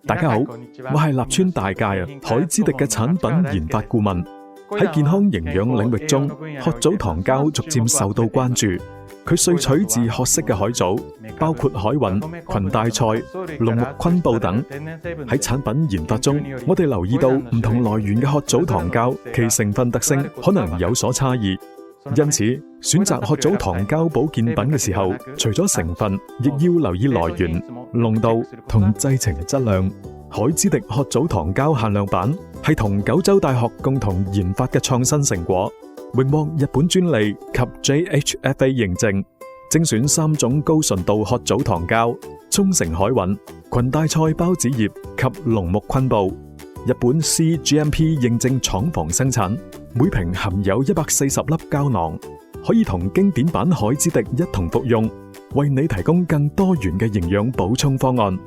大家好，我係立川大介海之迪嘅產品研發顧問。喺健康營養領域中，褐藻糖膠逐漸受到關注。佢萃取自褐色嘅海藻，包括海韻、裙帶菜、龍目昆布等。喺產品研發中，我哋留意到唔同來源嘅褐藻糖膠，其成分特性可能有所差異。因此，選擇褐藻糖膠保健品嘅時候，除咗成分，亦要留意來源、濃度同製程質量。海之迪褐藻糖膠限量版係同九州大學共同研發嘅創新成果，榮獲日本專利及 JHFA 認證，精選3種高純度褐藻糖膠，中成海韻、裙帶菜孢子葉及龍目昆布，日本 CGMP 認證廠房生產，每瓶含有140粒膠囊，可以同經典版海之迪一同服用，為你提供更多元嘅營養補充方案。